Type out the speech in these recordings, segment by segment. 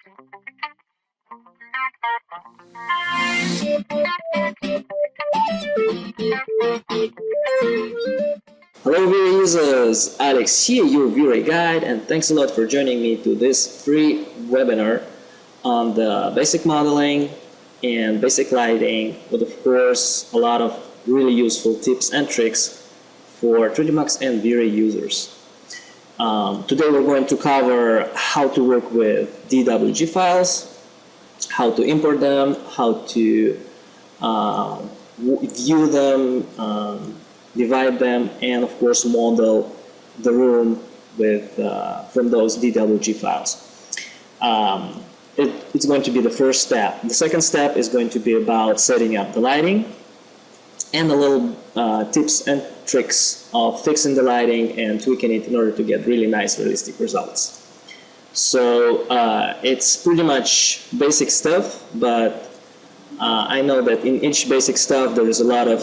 Hello VRA users, Alex here, your VRA guide, and thanks a lot for joining me to this free webinar on the basic modeling and basic lighting, with of course a lot of really useful tips and tricks for 3D Max and VRA users. Today we're going to cover how to work with DWG files, how to import them, how to view them, divide them, and of course model the room with from those DWG files. It's going to be the first step. The second step is going to be about setting up the lighting and a little tips and tricks of fixing the lighting and tweaking it in order to get really nice realistic results. So it's pretty much basic stuff, but I know that in each basic stuff there is a lot of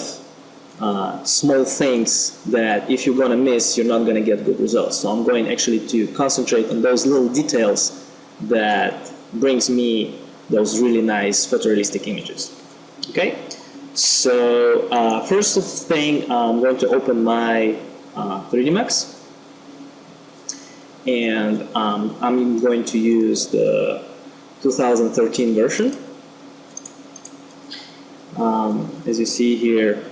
small things that if you're gonna miss, you're not gonna get good results. So I'm going actually to concentrate on those little details that brings me those really nice photorealistic images. Okay, so first thing, I'm going to open my 3D Max, and I'm going to use the 2013 version. As you see here,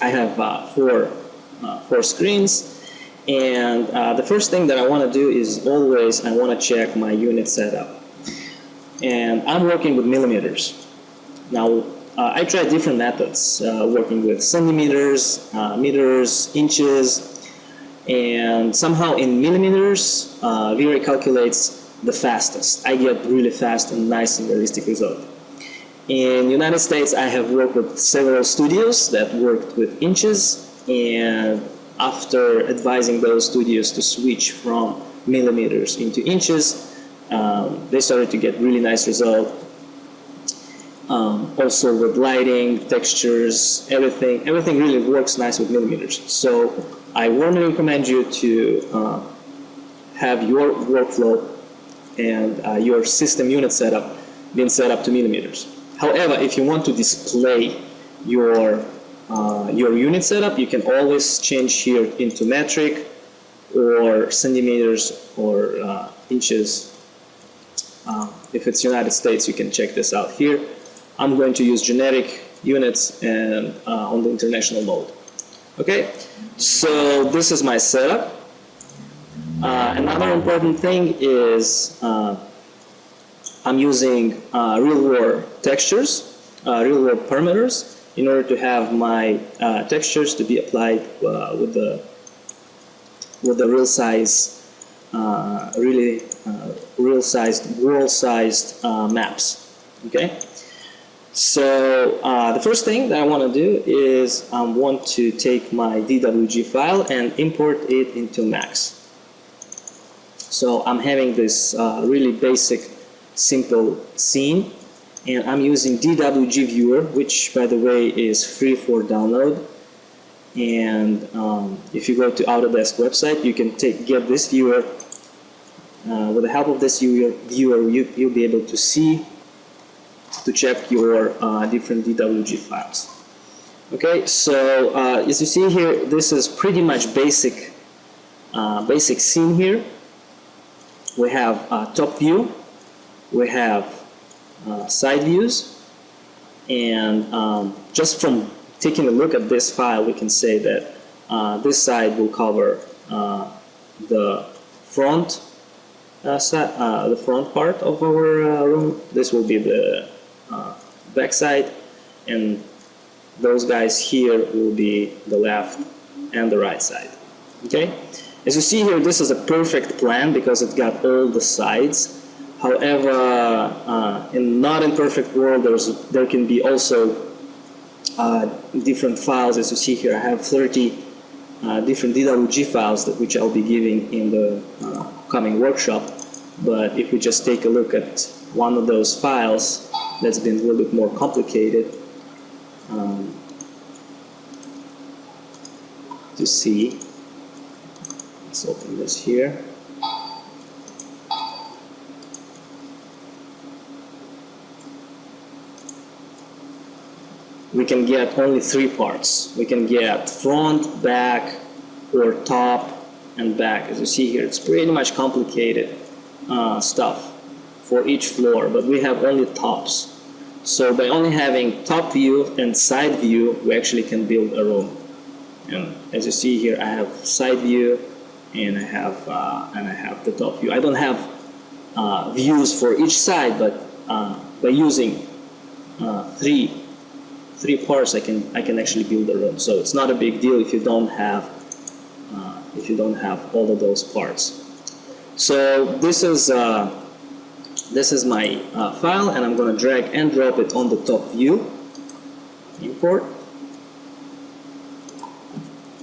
I have four screens, and the first thing that I want to do is always I want to check my unit setup, and I'm working with millimeters. Now I tried different methods, working with centimeters, meters, inches, and somehow in millimeters VRA calculates the fastest. I get really fast and nice and realistic result. In the United States, I have worked with several studios that worked with inches, and after advising those studios to switch from millimeters into inches, they started to get really nice results. Also with lighting, textures, everything really works nice with millimeters. So I warmly recommend you to have your workflow and your system unit setup being set up to millimeters. However, if you want to display your unit setup, you can always change here into metric or centimeters or inches. If it's United States, you can check this out here. I'm going to use generic units and on the international mode. Okay, so this is my setup. Another important thing is I'm using real-world textures, real-world parameters, in order to have my textures to be applied with the real size, real-sized, world-sized maps. Okay. So the first thing that I want to do is I want to take my DWG file and import it into Max. So I'm having this really basic, simple scene, and I'm using DWG Viewer, which by the way is free for download. And if you go to Autodesk website, you can get this viewer. With the help of this viewer, you'll be able to see, to check your different DWG files. Okay, so as you see here, this is pretty much basic scene here. We have top view, we have side views, and just from taking a look at this file, we can say that this side will cover the front part of our room. This will be the back side, and those guys here will be the left and the right side. Okay, as you see here, this is a perfect plan because it got all the sides. However, in not in perfect world, there can be also different files. As you see here, I have 30 different DWG files which I'll be giving in the coming workshop. But if we just take a look at one of those files that's been a little bit more complicated to see, let's open this here. we can get only 3 parts. We can get front, back, or top and back. As you see here, it's pretty much complicated stuff for each floor, but we have only tops. So by only having top view and side view, we actually can build a room. And as you see here, I have side view and I have the top view. I don't have views for each side, but by using three parts, I can actually build a room. So it's not a big deal if you don't have all of those parts. So this is my file, and I'm going to drag and drop it on the top view. Import,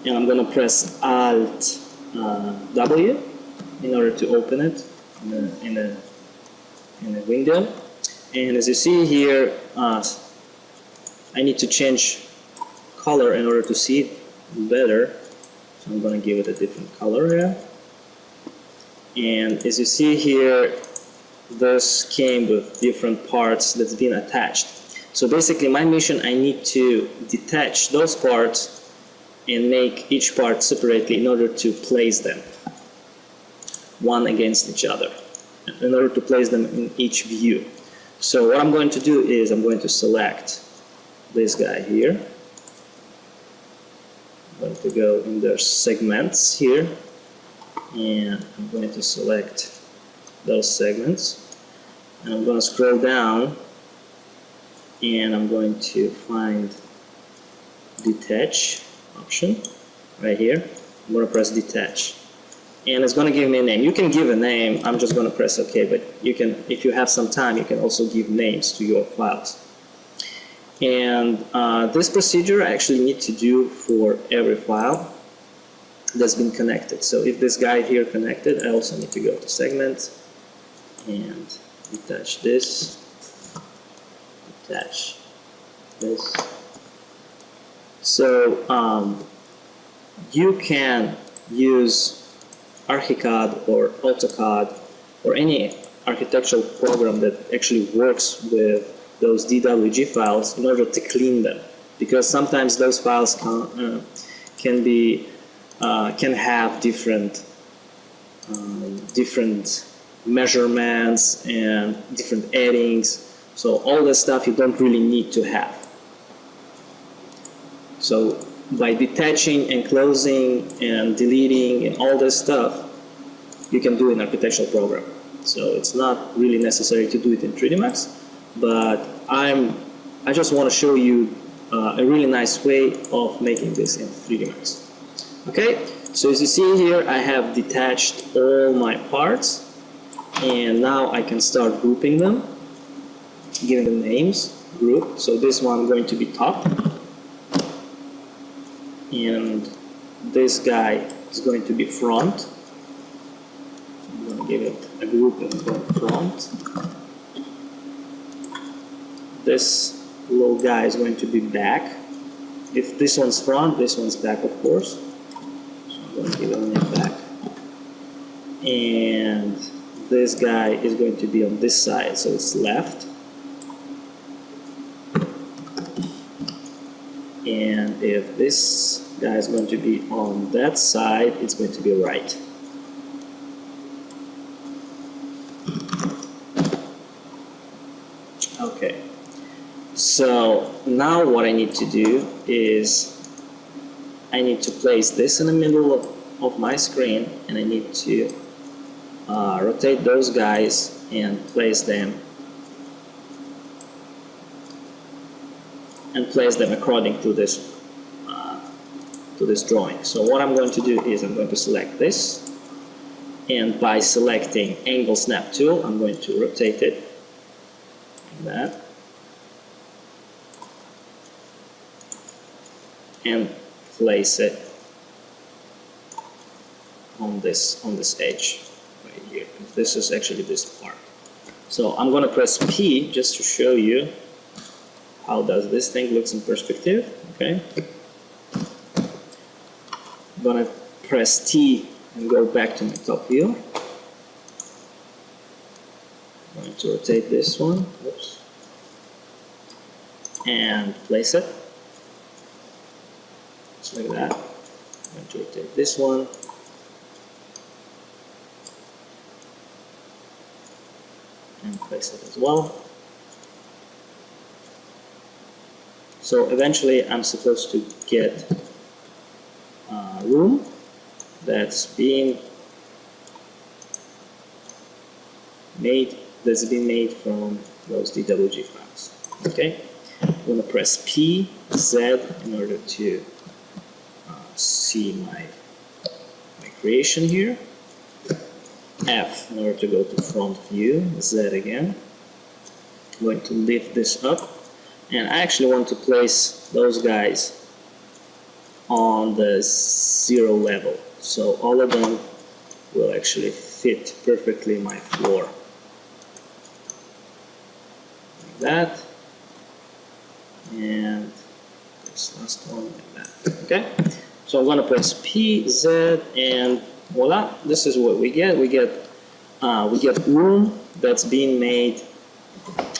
and I'm going to press Alt W in order to open it in a window. And as you see here, I need to change color in order to see it better. So I'm going to give it a different color here. And as you see here, this came with different parts that's been attached. So basically my mission, I need to detach those parts and make each part separately in order to place them one against each other, in order to place them in each view. So what I'm going to do is I'm going to select this guy here. I'm going to go in their segments here, and I'm going to select those segments, and I'm going to scroll down, and I'm going to find detach option right here. I'm going to press detach, and it's going to give me a name. You can give a name. I'm just going to press OK, but you can, if you have some time, you can also give names to your files. And this procedure I actually need to do for every file that's been connected. So if this guy here connected, I also need to go to segment and detach this, detach this. So you can use Archicad or AutoCAD or any architectural program that actually works with those DWG files in order to clean them, because sometimes those files can have different measurements and different addings. So all this stuff you don't really need to have. So by detaching and closing and deleting and all this stuff, you can do an architectural program. So it's not really necessary to do it in 3D Max, but I just want to show you a really nice way of making this in 3D Max. Okay, so as you see here, I have detached all my parts, and now I can start grouping them, giving them names, group. So this one going to be top, and this guy is going to be front. So I'm going to give it a group and go front. This little guy is going to be back. If this one's front, this one's back, of course. So I'm going to give it a name back. And this guy is going to be on this side, so it's left. And if this guy is going to be on that side, it's going to be right. Okay. So now what I need to do is I need to place this in the middle of my screen, and I need to rotate those guys and place them according to this drawing. So what I'm going to do is I'm going to select this, and by selecting Angle Snap Tool, I'm going to rotate it like that, and place it on this edge right here. This is actually this part. So I'm going to press P just to show you how does this thing looks in perspective. Okay, I'm going to press T and go back to my top view. I'm going to rotate this one, oops, and place it. just like that. I'm going to rotate this one. And place it as well. So eventually I'm supposed to get a room that's being made from those DWG files. Okay, I'm going to press P, Z in order to see my creation here. F in order to go to front view, Z again. I'm going to lift this up, and I actually want to place those guys on the 0 level, so all of them will actually fit perfectly in my floor. Like that, and this last one like that. Okay, so I'm going to press P, Z, and voila, this is what we get. We get room that's being made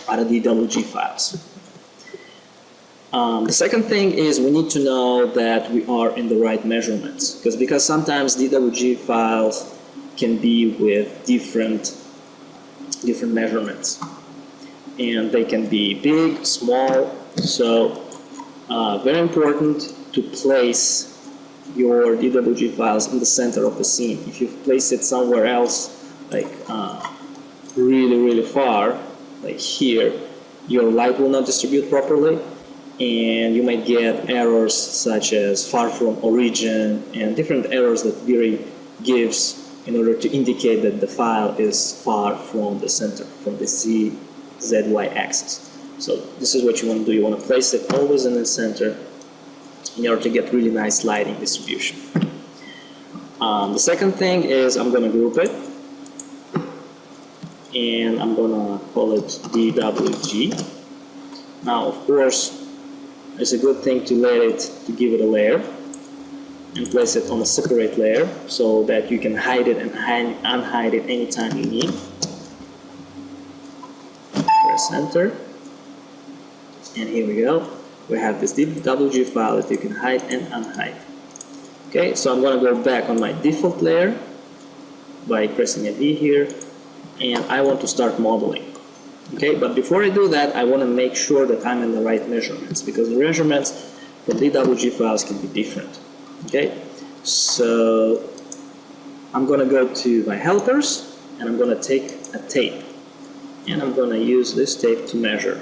out of DWG files. The second thing is we need to know that we are in the right measurements, because sometimes DWG files can be with different measurements, and they can be big, small. So very important to place your DWG files in the center of the scene. If you place it somewhere else, like really far, like here, your light will not distribute properly, and you might get errors such as far from origin and different errors that V-Ray gives in order to indicate that the file is far from the center, from the ZY axis. So this is what you want to do. You want to place it always in the center in order to get really nice lighting distribution. The second thing is I'm going to group it, and I'm going to call it DWG. Now, of course, it's a good thing to give it a layer and place it on a separate layer so that you can hide it and unhide it anytime you need. Press enter, and here we go. We have this DWG file that you can hide and unhide. Okay, so I'm going to go back on my default layer by pressing a V here, and I want to start modeling. Okay, but before I do that, I want to make sure that I'm in the right measurements, because the measurements for DWG files can be different. Okay, so I'm going to go to my helpers, and I'm going to take a tape, and I'm going to use this tape to measure.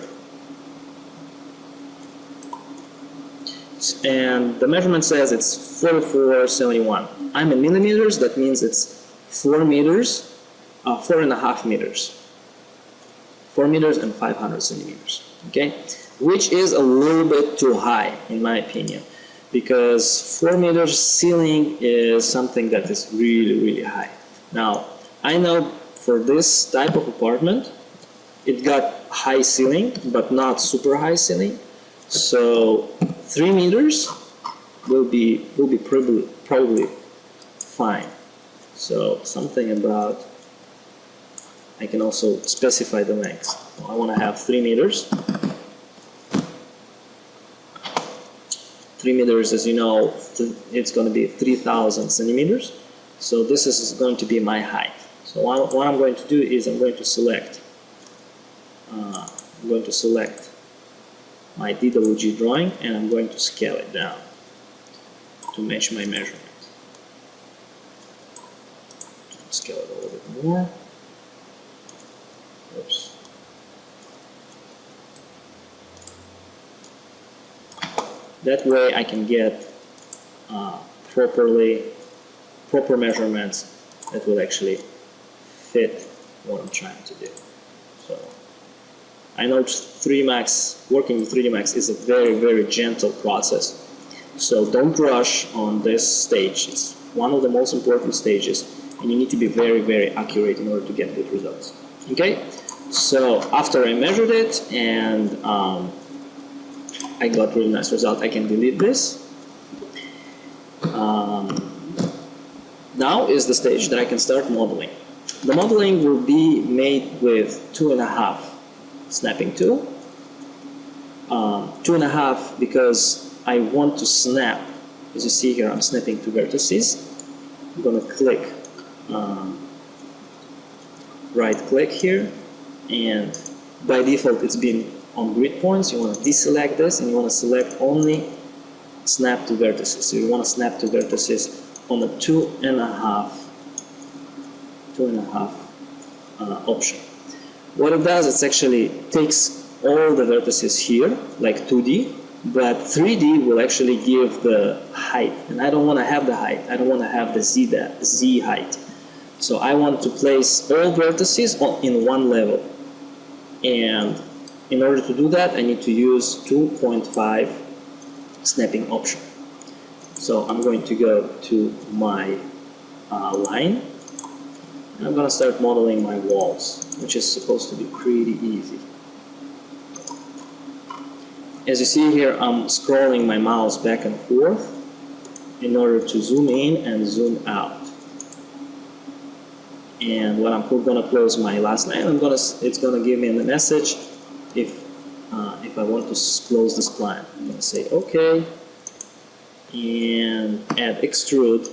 And the measurement says it's 4471. I'm in millimeters, that means it's 4 meters, 4.5 meters. 4 meters and 500 centimeters, okay? Which is a little bit too high, in my opinion, because 4 meters ceiling is something that is really high. Now, I know for this type of apartment, it got high ceiling, but not super high ceiling. So 3 meters will be probably fine. So something about, I can also specify the length. So I want to have 3 meters. 3 meters, as you know, it's going to be 3,000 centimeters. So this is going to be my height. So what I'm going to do is I'm going to select my DWG drawing, and I'm going to scale it down to match my measurement. Scale it a little bit more. Oops. That way I can get proper measurements that will actually fit what I'm trying to do. So I know 3D Max, working with 3D Max is a very gentle process. So don't rush on this stage. It's one of the most important stages, and you need to be very accurate in order to get good results. Okay? So after I measured it and I got really nice result, I can delete this. Now is the stage that I can start modeling. The modeling will be made with 2.5 snapping tool. 2.5 because I want to snap As you see here, I'm snapping two vertices. I'm going to click, right click here, and by default it's been on grid points. You want to deselect this and you want to select only snap to vertices. So you want to snap to vertices on the 2.5 option. What it does, it actually takes all the vertices here, like 2D, but 3D will actually give the height, and I don't want to have the height. I don't want to have the Z height. So I want to place all vertices in one level, and in order to do that, I need to use 2.5 snapping option. So I'm going to go to my line, and I'm going to start modeling my walls, which is supposed to be pretty easy. As you see here, I'm scrolling my mouse back and forth in order to zoom in and zoom out. And when I'm going to close my last line, it's going to give me the message if I want to close this spline. I'm going to say OK, and add extrude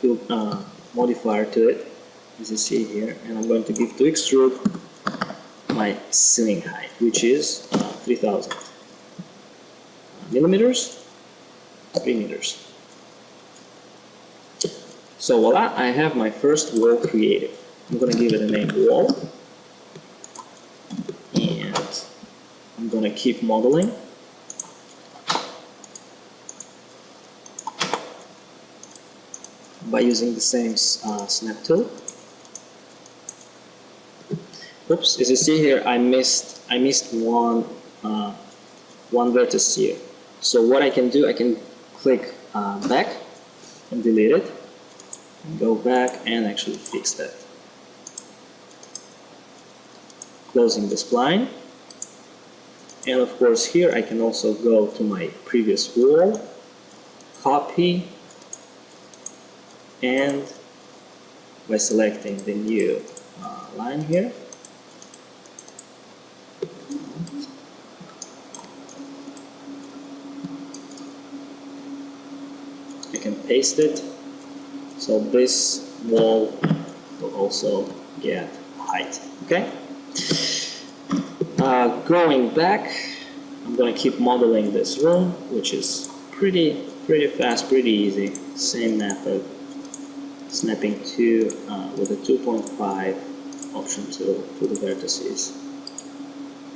field modifier to it, as you see here, and I'm going to give to extrude my ceiling height, which is 3000 millimeters, 3 meters. So voila, I have my first wall created. I'm going to give it a name wall, and I'm going to keep modeling. By using the same snap tool. Oops! As you see here, I missed one vertex here. So what I can do, I can click back and delete it, and go back and actually fix that. Closing the spline, and of course here I can also go to my previous wall, copy, and by selecting the new line here, I can paste it, so this wall will also get height. Okay. Going back, I'm going to keep modeling this room, which is pretty fast, pretty easy. Same method. Snapping to with a 2.5 option tool to the vertices,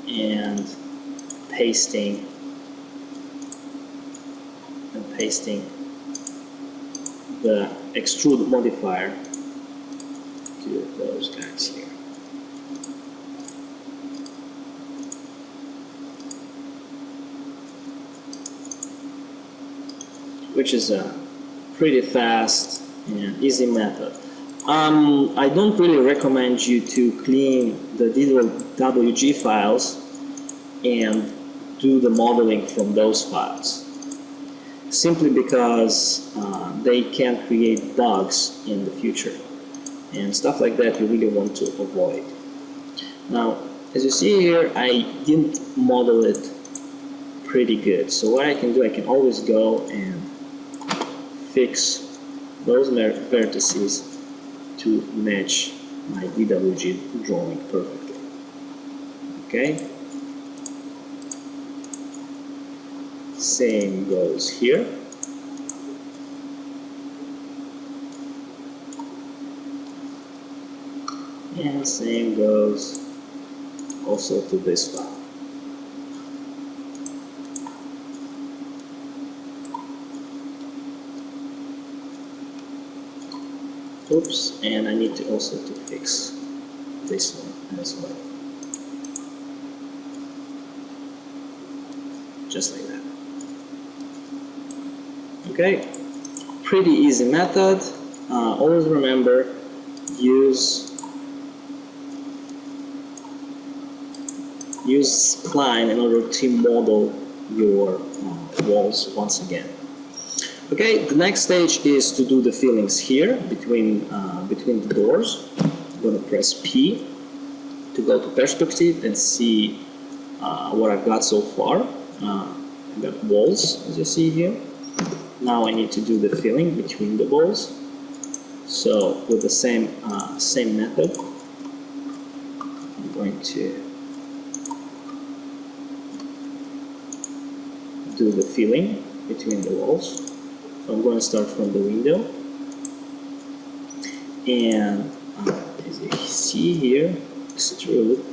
and pasting the extrude modifier to those guys here. Which is a pretty fast and easy method. I don't really recommend you to clean the DWG files and do the modeling from those files, simply because they can create bugs in the future, and stuff like that you really want to avoid. Now, as you see here, I didn't model it pretty good, so what I can do, I can always go and fix those vertices to match my DWG drawing perfectly. Okay. Same goes here. And same goes also to this file. Oops, and I need to also fix this one as well. Just like that. Okay, pretty easy method. Always remember, use spline in order to model your walls once again. Okay, the next stage is to do the fillings here between the doors. I'm going to press P to go to perspective and see what I've got so far. I got walls, as you see here. Now I need to do the filling between the walls. So with the same method, I'm going to do the filling between the walls. So I'm going to start from the window, and as you see here, extrude.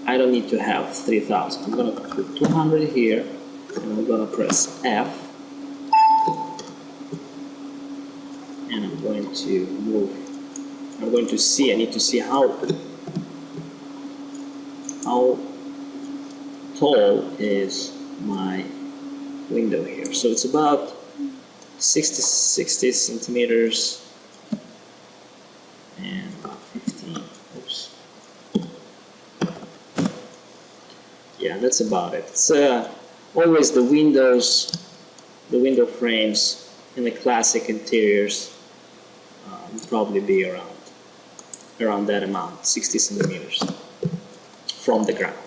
I don't need to have 3000. I'm going to put 200 here, and I'm going to press F, and I'm going to move. I'm going to see. I need to see how tall is my window here. So it's about 60 centimeters and about 15. Oops. Yeah, that's about it. It's always the window frames in the classic interiors would probably be around that amount, 60 centimeters from the ground.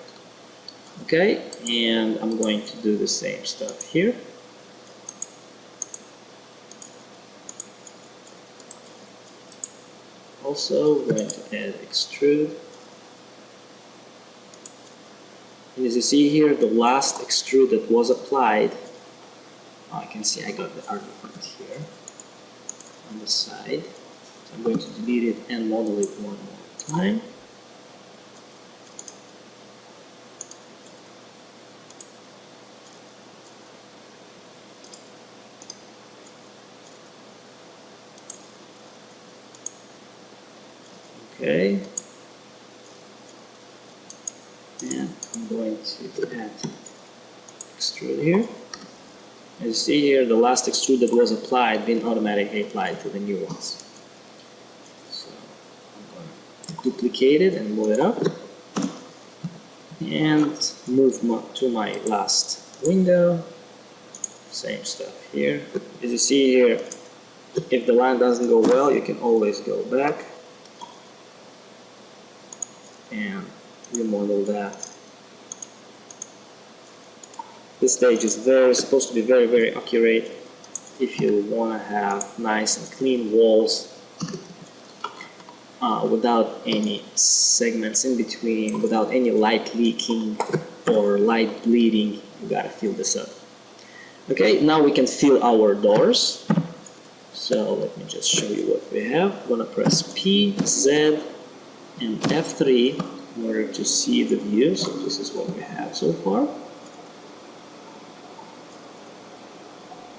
Okay, and I'm going to do the same stuff here. Also, we're going to add extrude. And as you see here, the last extrude that was applied, I can see I got the artifact here on the side. So I'm going to delete it and model it one more time. Okay, and I'm going to add extrude here. As you see here, the last extrude that was applied been automatically applied to the new ones. So I'm going to duplicate it and move it up, and move to my last window. Same stuff here. As you see here, if the line doesn't go well, you can always go back and remodel that. This stage is supposed to be very accurate if you want to have nice and clean walls without any segments in between, without any light leaking or light bleeding. You gotta fill this up. Okay, now we can fill our doors. So let me just show you what we have. I'm gonna press P, Z, and F3 in order to see the view. So this is what we have so far.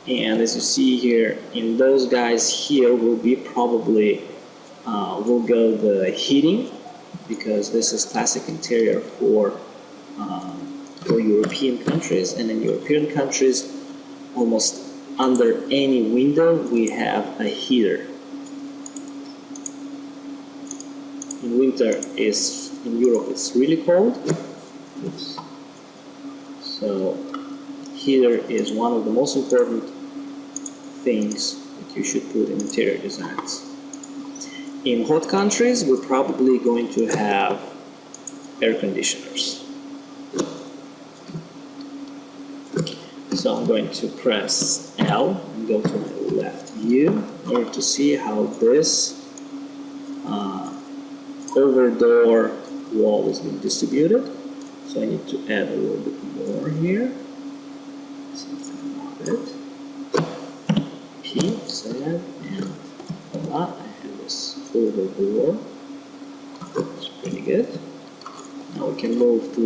And as you see here, in those guys here will be probably will go the heating, because this is classic interior for European countries, and in European countries, almost under any window we have a heater. In winter in Europe it's really cold. Oops. So heater is one of the most important things that you should put in interior designs. In hot countries, we're probably going to have air conditioners. So I'm going to press L and go to the left view in order to see how this over door wall is being distributed. So I need to add a little bit more here. Something about it. P, Z, and voila, I have this over door. That's pretty good. Now we can move to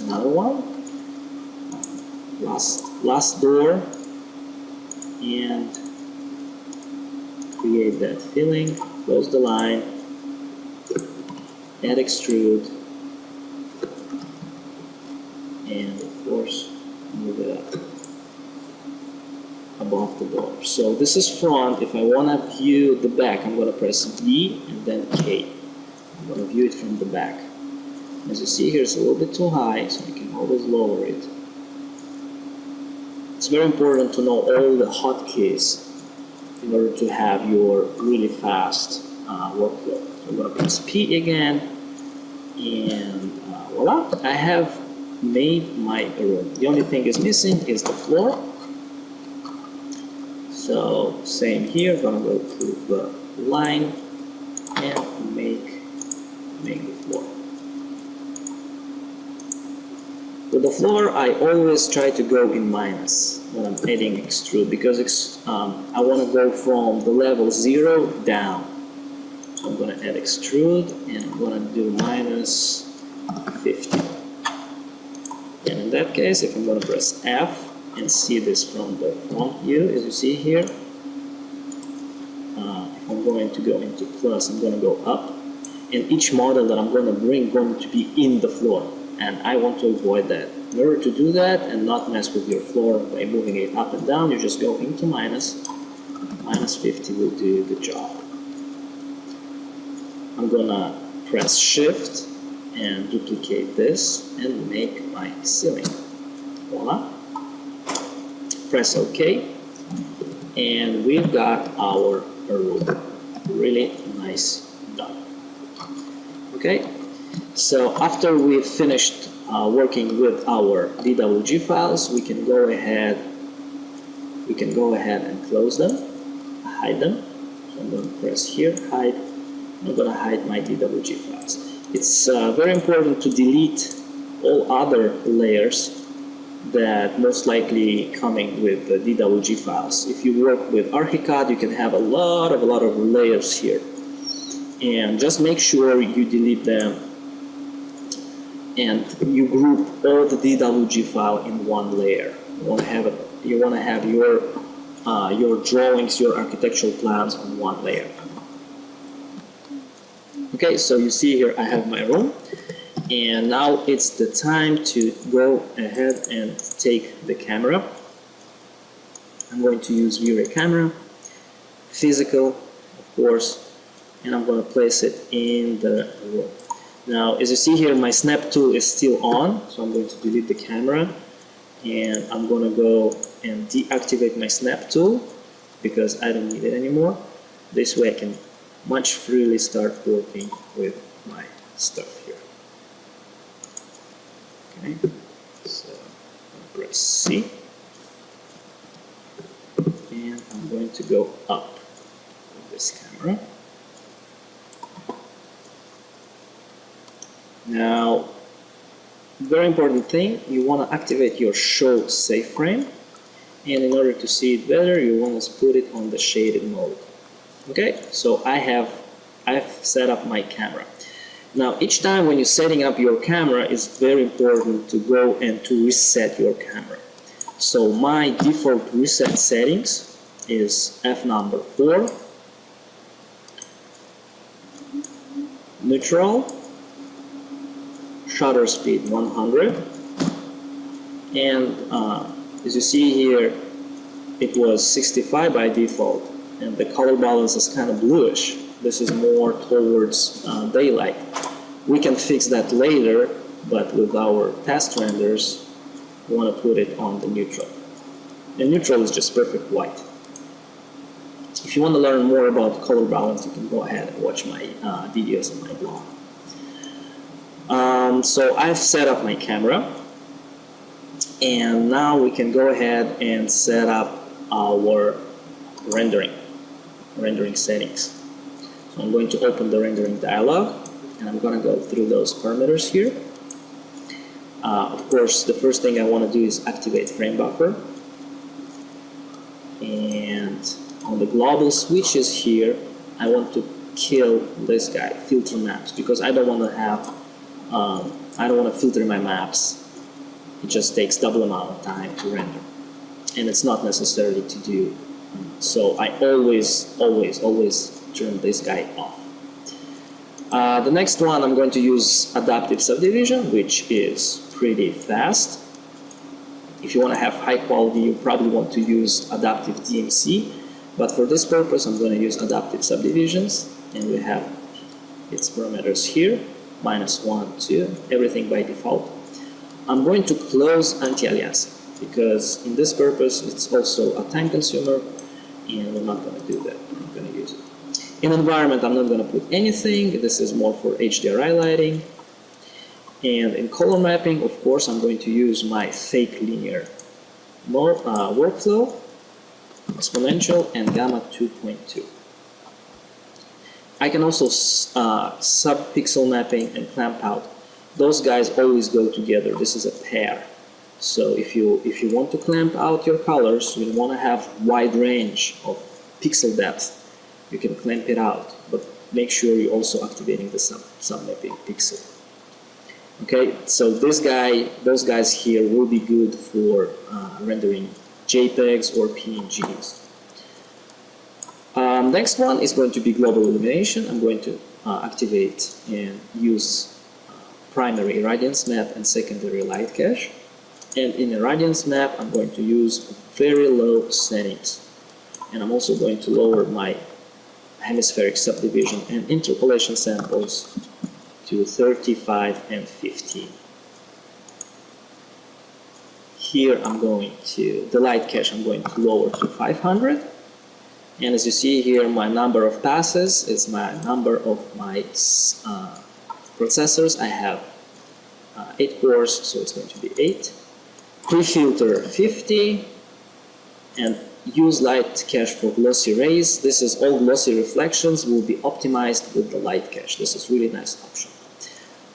another one. Last door, and create that filling, close the line, add extrude, and of course move it up above the door. So this is front. If I want to view the back, I'm going to press V and then K. I'm going to view it from the back. As you see here, it's a little bit too high, so I can always lower it. It's very important to know all the hotkeys in order to have your really fast workflow. So I'm going to press P again, and voila, I have made my room. The only thing is missing is the floor. So same here, I'm gonna go through the line and make the floor. With the floor, I always try to go in minus when I'm adding extrude, because I want to go from the level 0 down. So I'm going to add extrude, and I'm going to do minus 50. And in that case, if I'm going to press F and see this from the front view, as you see here, if I'm going to go into plus, I'm going to go up, and each model that I'm going to bring going to be in the floor. And I want to avoid that. In order to do that and not mess with your floor by moving it up and down, you just go into minus. Minus 50 will do the job. I'm gonna press Shift and duplicate this and make my ceiling. Voila. Press OK. And we've got our roof. Really nice done. Okay. So after we've finished working with our DWG files, we can go ahead and close them, hide them. So I'm going to press here, hide. I'm going to hide my DWG files. It's very important to delete all other layers that most likely coming with the DWG files. If you work with Archicad, you can have a lot of layers here, and just make sure you delete them. And you group all the DWG file in one layer. You want to have your drawings, your architectural plans on one layer. Okay, so you see here I have my room, and now it's the time to go ahead and take the camera. I'm going to use V-Ray camera, physical, of course, and I'm going to place it in the room. Now, as you see here, my snap tool is still on, so I'm going to delete the camera, and I'm going to go and deactivate my snap tool because I don't need it anymore. This way I can much freely start working with my stuff here. Okay, so I'm going to press C, and I'm going to go up with this camera. Now, very important thing, you want to activate your show safe frame, and in order to see it better, you want to put it on the shaded mode. Okay, so I've set up my camera. Now, each time when you're setting up your camera, it's very important to go and to reset your camera. So my default reset settings is F number 4, neutral, shutter speed 100, and as you see here, it was 65 by default, and the color balance is kind of bluish. This is more towards daylight. We can fix that later, but with our test renders, we want to put it on the neutral. And neutral is just perfect white. If you want to learn more about color balance, you can go ahead and watch my videos on my blog. So I've set up my camera, and now we can go ahead and set up our rendering settings. So I'm going to open the rendering dialog, and I'm going to go through those parameters here. Of course, the first thing I want to do is activate frame buffer, and on the global switches here, I want to kill this guy, filter maps, because I don't want to have I don't want to filter my maps. It just takes double amount of time to render, and it's not necessary to do. So I always turn this guy off. The next one, I'm going to use adaptive subdivision, which is pretty fast. If you want to have high quality, you probably want to use adaptive DMC, but for this purpose, I'm going to use adaptive subdivisions, and we have its parameters here. -1, 2, everything by default. I'm going to close anti-aliasing because in this purpose it's also a time consumer, and we're not going to do that. I'm not going to use it. In environment, I'm not going to put anything. This is more for HDRI lighting. And in color mapping, of course, I'm going to use my fake linear workflow, exponential, and gamma 2.2. I can also sub-pixel mapping and clamp out. Those guys always go together. This is a pair. So if you want to clamp out your colors, you want to have wide range of pixel depth, you can clamp it out, but make sure you're also activating the sub-mapping pixel. Okay, so those guys here will be good for rendering JPEGs or PNGs. Next one is going to be global illumination. I'm going to activate and use primary irradiance map and secondary light cache. And in irradiance map, I'm going to use very low settings. And I'm also going to lower my hemispheric subdivision and interpolation samples to 35 and 15. Here I'm going to, the light cache I'm going to lower to 500. And as you see here, my number of passes is my number of my processors. I have 8 cores, so it's going to be 8. Pre-filter 50, and use light cache for glossy rays. This is all glossy reflections will be optimized with the light cache. This is really nice option.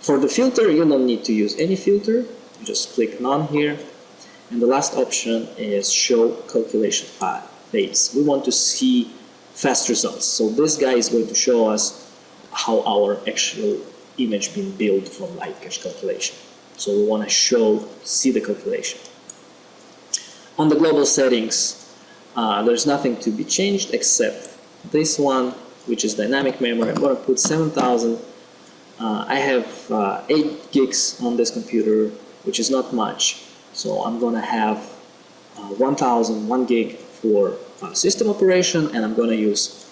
For the filter, you don't need to use any filter. You just click none here. And the last option is show calculation phase. We want to see fast results. So this guy is going to show us how our actual image being built from light cache calculation. So we want to see the calculation. On the global settings, there's nothing to be changed except this one, which is dynamic memory. I'm going to put 7,000. I have 8 gigs on this computer, which is not much. So I'm going to have 1 gig for system operation, and I'm going to use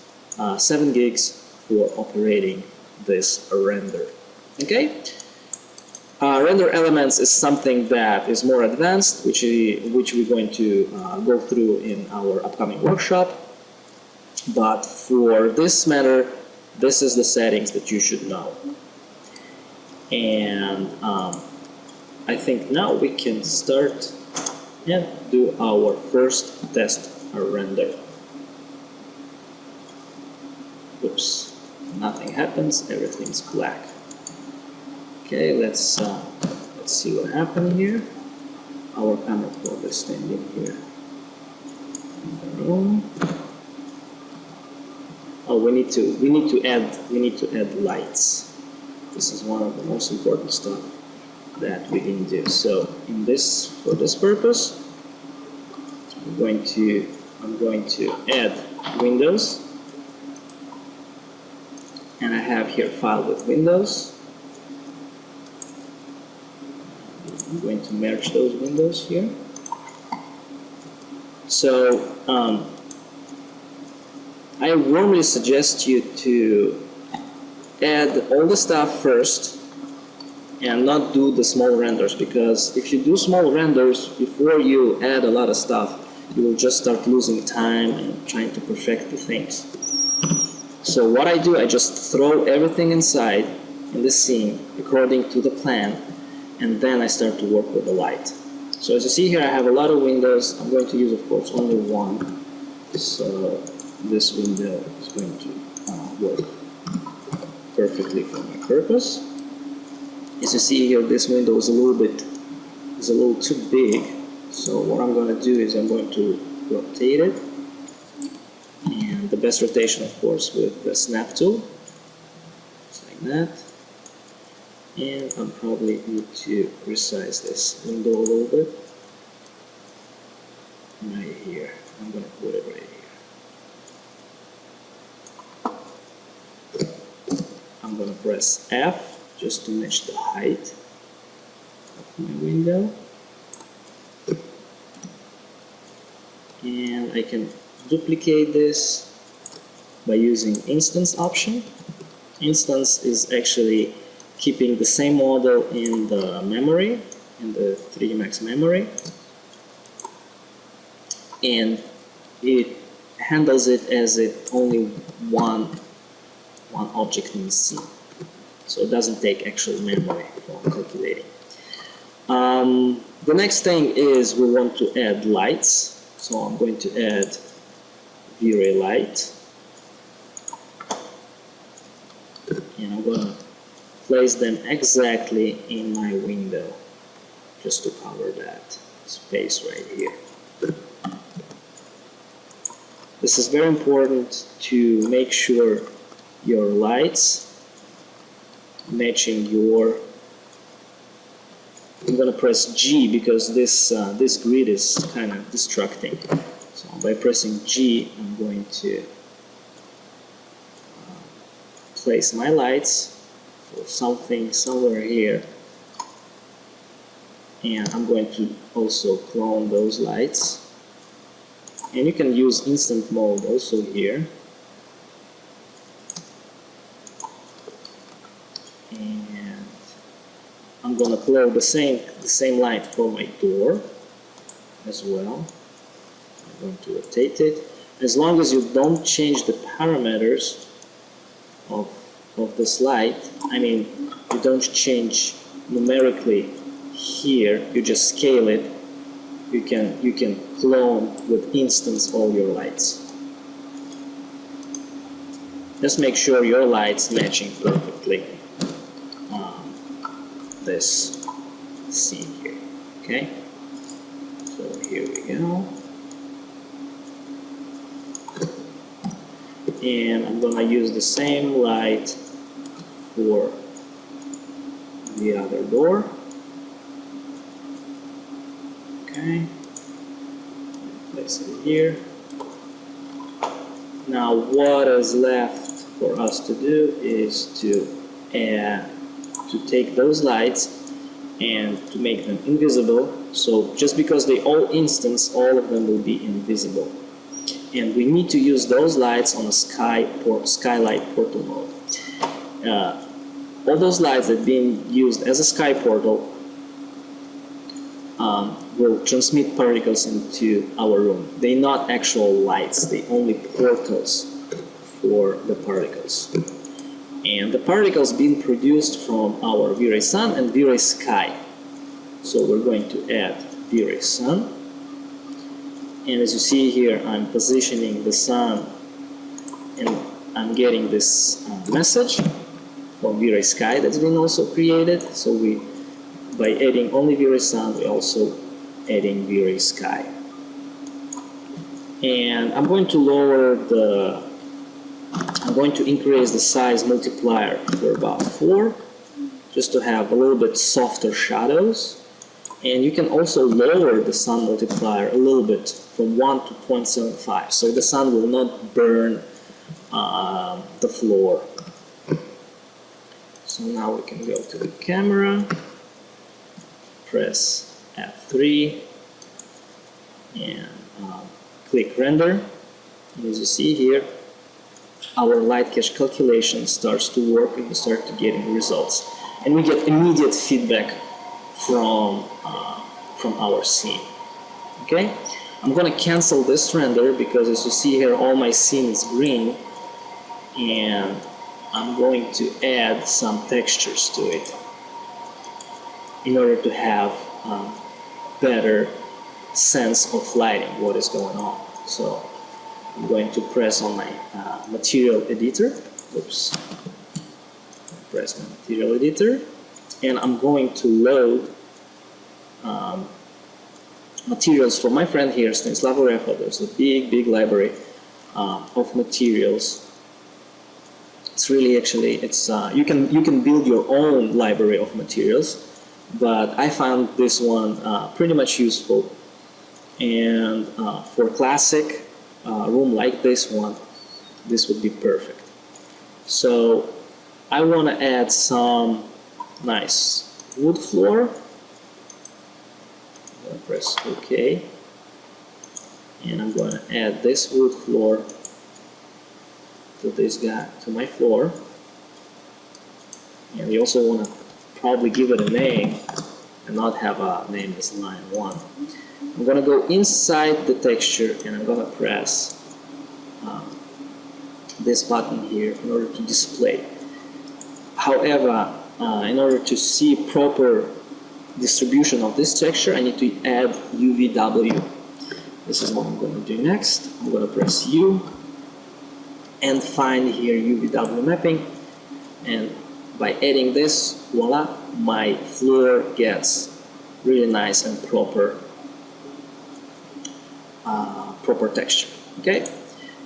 7 gigs for operating this render. Okay? Render elements is something that is more advanced, which we're going to go through in our upcoming workshop. But for this matter, this is the settings that you should know. And I think now we can start and do our first test render. Oops, nothing happens, everything's black. Okay, let's see what happened here. Our camera probe is standing here in the room. Oh, we need to add lights. This is one of the most important stuff that we can do. So for this purpose, I'm going to add windows, and I have here file with windows. I'm going to merge those windows here. So I warmly suggest you to add all the stuff first and not do the small renders, because if you do small renders before you add a lot of stuff, you will just start losing time and trying to perfect the things. So what I do, I just throw everything inside in the scene according to the plan, and then I start to work with the light. So as you see here, I have a lot of windows. I'm going to use, of course, only one. So this window is going to work perfectly for my purpose. As you see here, this window is a little too big. So what I'm going to do is I'm going to rotate it, and the best rotation, of course, with the snap tool, just like that. And I'll probably need to resize this window a little bit. Right here, I'm going to put it right here. I'm going to press F just to match the height of my window. And I can duplicate this by using instance option. Instance is actually keeping the same model in the memory, in the 3D Max memory, and it handles it as it only one object in the scene. so it doesn't take actual memory for calculating. The next thing is we want to add lights, so I'm going to add V-Ray light, and I'm going to place them exactly in my window just to cover that space right here. This is very important to make sure your lights matching your. I'm going to press G because this grid is kind of distracting. So by pressing G, I'm going to place my lights, so something somewhere here, and I'm going to also clone those lights. And you can use instant mode also here. And I'm gonna clone the same light for my door as well. I'm going to rotate it. As long as you don't change the parameters of this light, I mean, you don't change numerically here, you just scale it. You can clone with instance all your lights. Just make sure your lights matching perfectly this scene here. Okay, so here we go, and I'm gonna use the same light for the other door. Okay, place it here. Now what is left for us to do is to take those lights and to make them invisible. So just because they all instance, all of them will be invisible. And we need to use those lights on a skylight portal mode. All those lights that are being used as a sky portal will transmit particles into our room. They're not actual lights, they're only portals for the particles. And the particles being produced from our V-Ray Sun and V-Ray Sky. So we're going to add V-Ray Sun. And as you see here, I'm positioning the sun and I'm getting this message from V-Ray Sky that's been also created. So by adding only V-Ray Sun, we're also adding V-Ray Sky. And I'm going to increase the size multiplier to about 4, just to have a little bit softer shadows. And you can also lower the sun multiplier a little bit from 1 to 0.75, so the sun will not burn the floor. So now we can go to the camera, press F3, and click render. And as you see here, our light cache calculation starts to work and we start to getting results. And we get immediate feedback from our scene. Okay, I'm going to cancel this render because as you see here, all my scene is green, and I'm going to add some textures to it in order to have better sense of lighting, what is going on. So I'm going to press on my material editor. Oops. Press my material editor, and I'm going to load materials from my friend here, Stanislav Oreho. There's a big library of materials. It's really you can build your own library of materials, but I found this one pretty much useful. And for a classic room like this one, this would be perfect. So I want to add some nice wood floor. I'm going to press OK, and I'm going to add this wood floor to this guy, to my floor. And you also want to probably give it a name and not have a name as line 1. I'm going to go inside the texture and I'm going to press this button here in order to display. However, in order to see proper distribution of this texture, I need to add UVW. This is what I'm going to do next. I'm going to press U and find here UVW mapping, and by adding this, voila, my floor gets really nice and proper texture. Okay,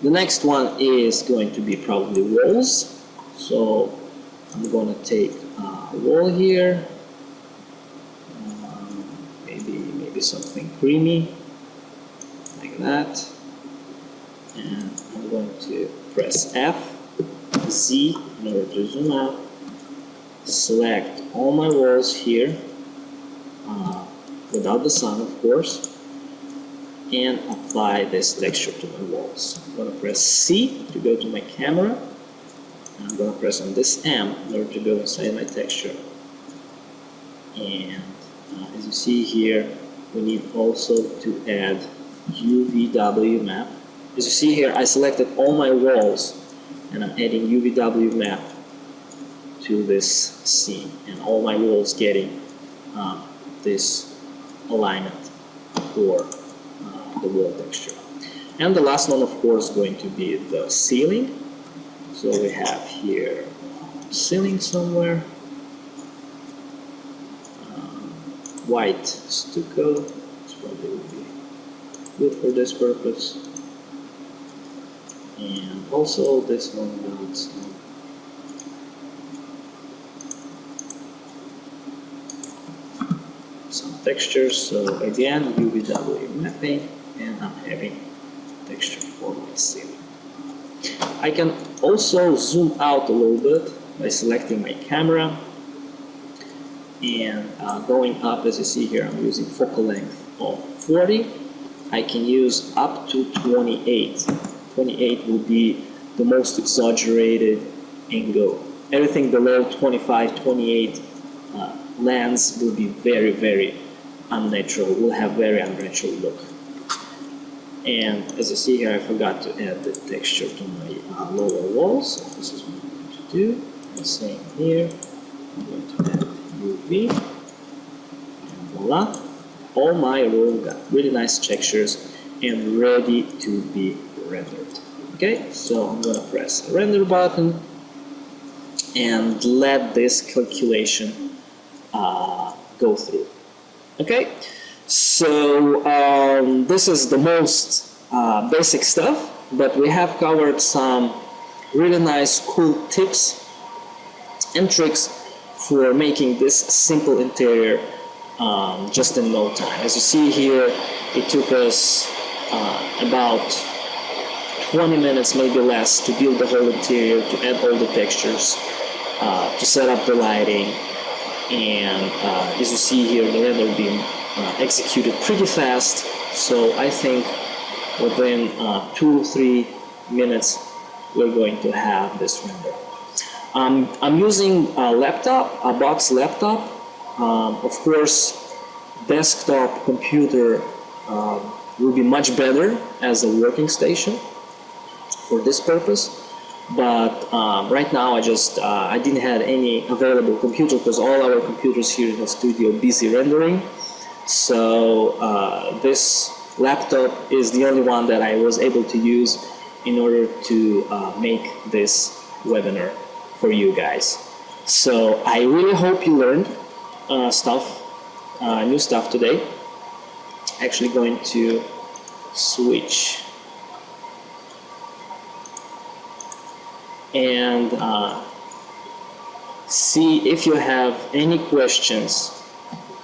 the next one is going to be probably walls. So I'm going to take a wall here, maybe something creamy like that, and I'm going to press F, Z in order to zoom out, select all my walls here, without the sun of course, and apply this texture to my walls. I'm going to press C to go to my camera, and I'm going to press on this M in order to go inside my texture. And as you see here, we need also to add UVW map. As you see here, I selected all my walls, and I'm adding UVW map to this scene, and all my walls getting this alignment for the wall texture. And the last one, of course, is going to be the ceiling. So we have here ceiling somewhere, white stucco. This probably would be good for this purpose. And also this one needs some textures. So again, UVW mapping, and I'm having texture for my ceiling. I can also zoom out a little bit by selecting my camera and going up. As you see here, I'm using focal length of 40. I can use up to 28. 28 will be the most exaggerated angle. Everything below 25, 28 lens will be very, very unnatural, will have very unnatural look. And as you see here, I forgot to add the texture to my lower walls. So this is what I'm going to do. The same here. I'm going to add UV. And voila. All my room got really nice textures and ready to be rendered. Okay, so I'm going to press the render button and let this calculation go through. Okay, so this is the most basic stuff, but we have covered some really nice cool tips and tricks for making this simple interior just in no time. As you see here, it took us about 20 minutes, maybe less, to build the whole interior, to add all the textures, to set up the lighting, and as you see here, the render being executed pretty fast. So I think within 2-3 minutes we're going to have this render. I'm using a laptop, a box laptop. Of course, desktop computer will be much better as a working station for this purpose. But right now I didn't have any available computer because all our computers here in the studio are busy rendering. So this laptop is the only one that I was able to use in order to make this webinar for you guys. So I really hope you learned new stuff today. Actually going to switch and see if you have any questions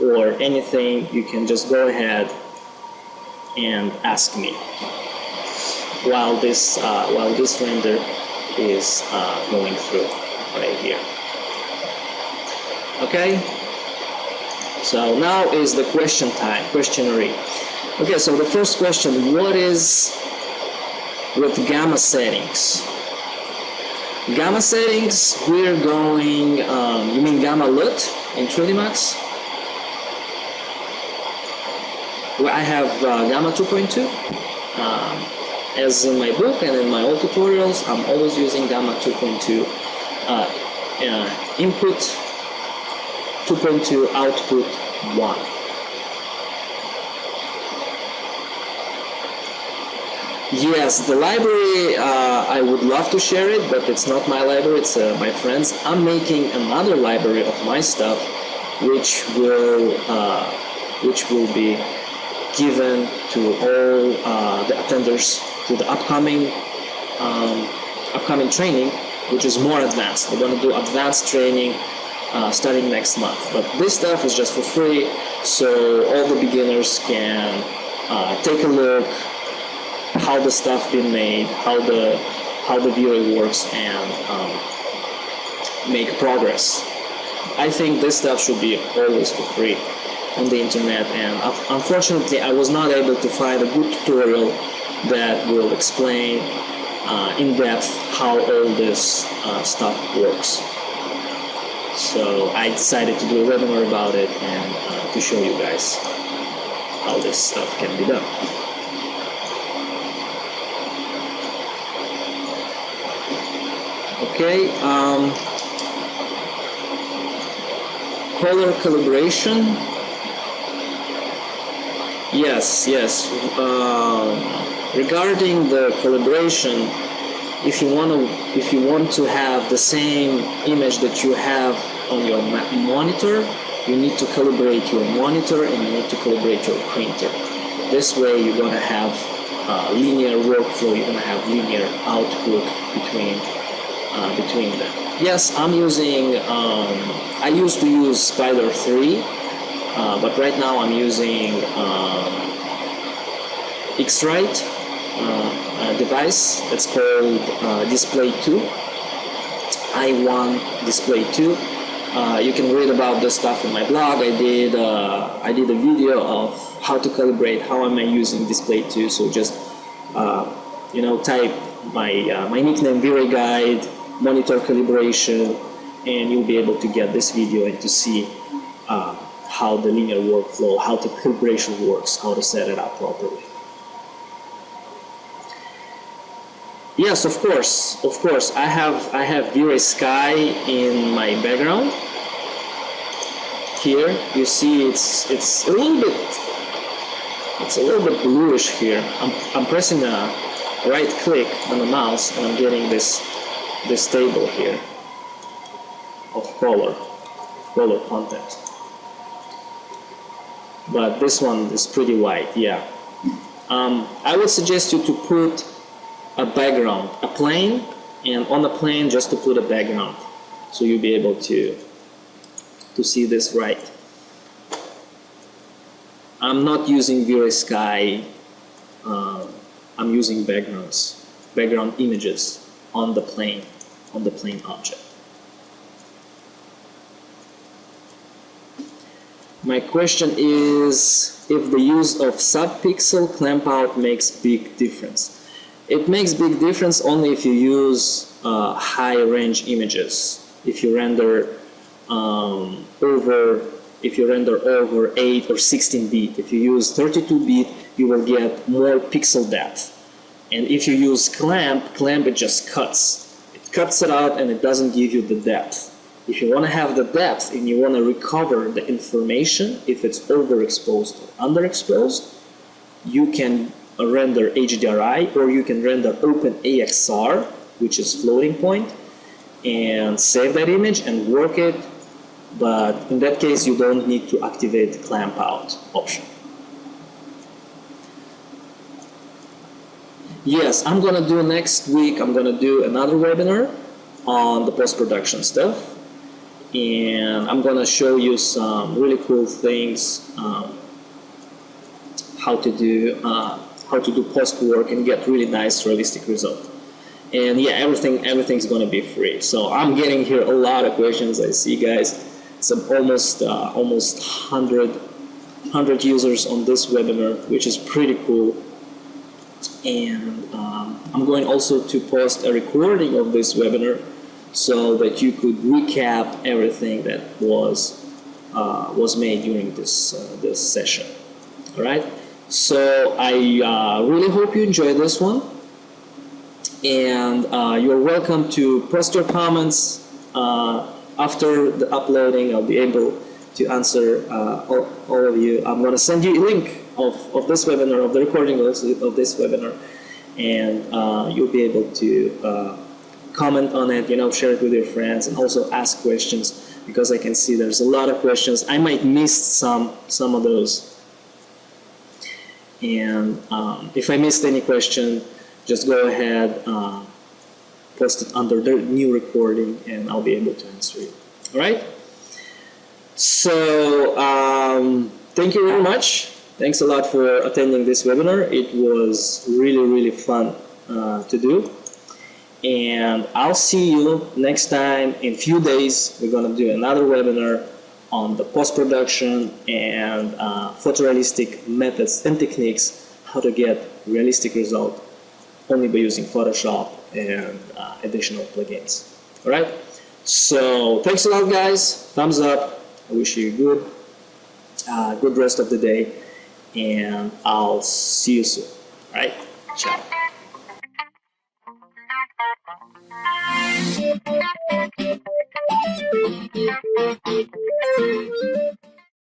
or anything. You can just go ahead and ask me while this render is going through right here. Okay, so now is the question time, questionnaire. Okay, so the first question: what is with gamma settings? Gamma settings, we're going, you mean gamma lit in 3D Max? Well, I have gamma 2.2. As in my book and in my old tutorials, I'm always using gamma 2.2. input 2.2, output 1. Yes, the library, I would love to share it, but it's not my library, it's my friend's. I'm making another library of my stuff, which will be given to all the attenders to the upcoming training, which is more advanced. We're going to do advanced training starting next month. But this stuff is just for free, so all the beginners can take a look how the stuff been made, how the viewer works, and make progress. I think this stuff should be always for free on the internet, and unfortunately I was not able to find a good tutorial that will explain in depth how all this stuff works. So I decided to do a webinar about it and to show you guys how this stuff can be done. Okay, color calibration. Yes. Regarding the calibration, if you want to have the same image that you have on your monitor, you need to calibrate your monitor and you need to calibrate your printer. This way you're going to have linear workflow, you're going to have linear output between them. Yes, I'm using, I used to use Spider 3, but right now I'm using X-Rite device that's called Display 2, i1 Display 2. You can read about this stuff in my blog. I did a video of how to calibrate, how am I using Display 2, so just type my nickname Vire Guide, monitor calibration, and you'll be able to get this video and to see how the linear workflow, how the calibration works, how to set it up properly. Yes, of course. I have Vire Sky in my background. Here you see it's a little bit bluish here. I'm pressing a right click on the mouse and I'm getting this table here of color content. But this one is pretty white, yeah. I would suggest you to put a background, a plane, and on the plane just to put a background, so you'll be able to see this right. I'm not using Vire Sky, I'm using background images on the plane object. My question is if the use of subpixel clamp out makes big difference. It makes big difference only if you use high range images. If you render over 8 or 16 bit. If you use 32 bit, you will get more pixel depth. And if you use clamp it just cuts. It cuts it out and it doesn't give you the depth. If you want to have the depth and you want to recover the information, if it's overexposed or underexposed, you can render HDRI, or you can render OpenAXR, which is floating point, and save that image and work it. But in that case, you don't need to activate the clamp out option. Yes, I'm gonna do next week, I'm gonna do another webinar on the post-production stuff, and I'm gonna show you some really cool things, how to do post work and get really nice realistic result. And yeah, everything's gonna be free. So I'm getting here a lot of questions. I see, guys, it's almost 100 users on this webinar, which is pretty cool. And I'm going also to post a recording of this webinar so that you could recap everything that was made during this session. All right. So I really hope you enjoyed this one, and you're welcome to post your comments, after the uploading, I'll be able to answer all of you. I'm going to send you a link of this webinar, of the recording of this webinar, and you'll be able to comment on it, share it with your friends, and also ask questions, because I can see there's a lot of questions. I might miss some of those. And if I missed any question, just go ahead, post it under the new recording, and I'll be able to answer you. All right? So thank you very much. Thanks a lot for attending this webinar. It was really, really fun to do. And I'll see you next time. In a few days, we're going to do another webinar on the post-production and photorealistic methods and techniques, how to get realistic result only by using Photoshop and additional plugins. All right? So thanks a lot, guys. Thumbs up. I wish you a good rest of the day, and I'll see you soon. All right? Ciao.